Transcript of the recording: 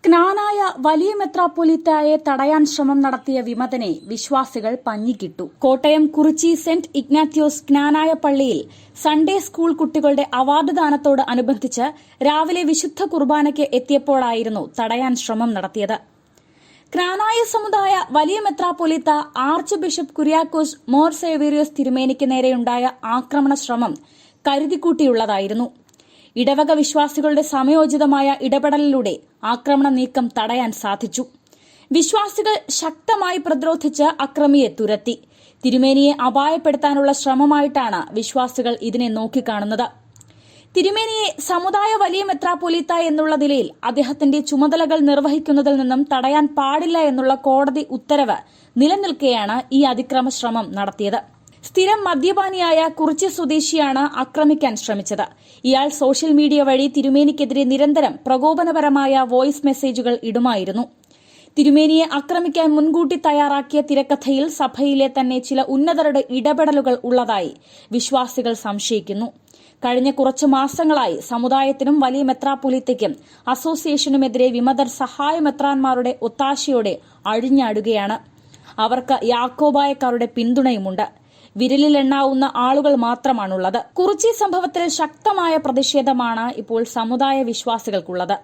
ക്നാനായ വലിയ മെത്രാപ്പൊലീത്തയെ തടയാൻ ശ്രമം നടത്തിയ വിമതനെ വിശ്വാസികൾ പഞ്ഞിക്കിട്ടു. കോട്ടയം കുറിച്ചി സെന്റ് ഇഗ്നാത്യോസ് ക്നാനായ പള്ളിയിൽ സൺഡേ സ്കൂൾ കുട്ടികളുടെ അവാർഡ് ദാനത്തോട് അനുബന്ധിച്ച് രാവിലെ വിശുദ്ധ കുർബാനയ്ക്ക് എത്തിയപ്പോഴായിരുന്നു തടയാൻ ശ്രമം നടത്തിയത്. ക്നാനായ സമുദായ വലിയ മെത്രാപ്പൊലീത്ത ആർച്ച് ബിഷപ്പ് കുര്യാക്കോസ് മോർ സേവേറിയോസ് തിരുമേനിക്ക് നേരെയുണ്ടായ ആക്രമണ ശ്രമം കരുതിക്കൂട്ടിയുള്ളതായിരുന്നു. ഇടവക വിശ്വാസികളുടെ സമയോചിതമായ ഇടപെടലിലൂടെ ആക്രമണ നീക്കം തടയാൻ സാധിച്ചു. വിശ്വാസികൾ ശക്തമായി പ്രതിരോധിച്ച് അക്രമിയെ തുരത്തി. തിരുമേനിയെ അപായപ്പെടുത്താനുള്ള ശ്രമമായിട്ടാണ് വിശ്വാസികൾ ഇതിനെ നോക്കിക്കാണുന്നത്. തിരുമേനിയെ സമുദായ വലിയ മെത്രാപ്പൊലീത്ത എന്നുള്ള നിലയിൽ അദ്ദേഹത്തിന്റെ ചുമതലകൾ നിർവഹിക്കുന്നതിൽ നിന്നും തടയാൻ പാടില്ല എന്നുള്ള കോടതി ഉത്തരവ് നിലനിൽക്കെയാണ് ഈ അതിക്രമ ശ്രമം നടത്തിയത്. സ്ഥിരം മദ്യപാനിയായ കുറിച്ചി സ്വദേശിയാണ് ആക്രമിക്കാൻ ശ്രമിച്ചത്. ഇയാൾ സോഷ്യൽ മീഡിയ വഴി തിരുമേനിക്കെതിരെ നിരന്തരം പ്രകോപനപരമായ വോയിസ് മെസ്സേജുകൾ ഇടുമായിരുന്നു. തിരുമേനിയെ ആക്രമിക്കാൻ മുൻകൂട്ടി തയ്യാറാക്കിയ തിരക്കഥയിൽ സഭയിലെ തന്നെ ചില ഉന്നതരുടെ ഇടപെടലുകൾ ഉള്ളതായി വിശ്വാസികൾ സംശയിക്കുന്നു. കഴിഞ്ഞ കുറച്ചു മാസങ്ങളായി സമുദായത്തിനും വലിയ മെത്രാപ്പൊലീത്തയ്ക്കും അസോസിയേഷനുമെതിരെ വിമതർ സഹായ മെത്രാന്മാരുടെ ഒത്താശയോടെ അഴിഞ്ഞാടുകയാണ്. അവർക്ക് യാക്കോബായക്കാരുടെ പിന്തുണയുമുണ്ട്. വിരലിലെണ്ണാവുന്ന ആളുകൾ മാത്രമാണുള്ളത്. കുറിച്ചി സംഭവത്തിൽ ശക്തമായ പ്രതിഷേധമാണ് ഇപ്പോൾ സമുദായ വിശ്വാസികൾക്കുള്ളത്.